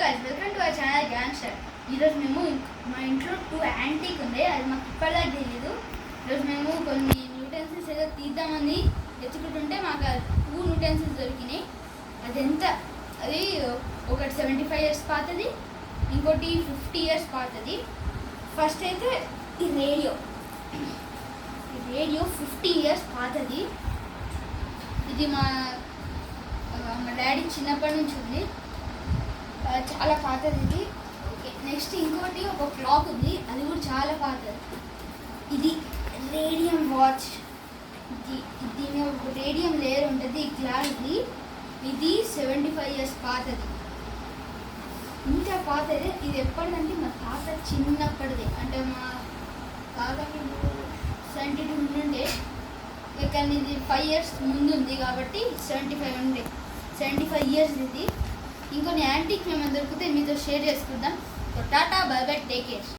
Guys welcome to our channel gangster. ఈరోజు మేము మా ఇంట్లో 2 యాంటీక్ ఉంది, అది మాకు ఇప్పటిదాకా తెలియదు. ఈరోజు మేము కొన్ని న్యూటెన్సిల్స్ ఏదో తీద్దామని వెతుకుంటుంటే మాకు 2 న్యూటెన్సిల్స్ దొరికినాయి. అది ఒకటి 75 years పాతది, ఇంకోటి 50 years పాతది. ఫస్ట్ అయితే ఈ రేడియో 50 years పాతది. ఇది మా డాడీ చిన్నప్పటి నుంచి ఉంది, చాలా పాతది ఇది. ఓకే, నెక్స్ట్ ఇంకోటి ఒక క్లాక్ ఉంది, అది కూడా చాలా పాతది. ఇది రేడియం వాచ్. దీని ఒక రేడియం లేయర్ ఉంటుంది ఈ క్లాక్ది. ఇది 75 years పాతది, ఇంకా పాతది. ఇది ఎప్పటిదంటే మా తాత చిన్నప్పటిది, అంటే మా తాతకి 72 ఉండే, కానీ ఇది 5 years ముందు ఉంది కాబట్టి 75 years ఇది. ఇంకొన్ని యాంటిక్ మేము దొరికితే మీతో షేర్ చేసుకుందాం. Tata, by by, take care.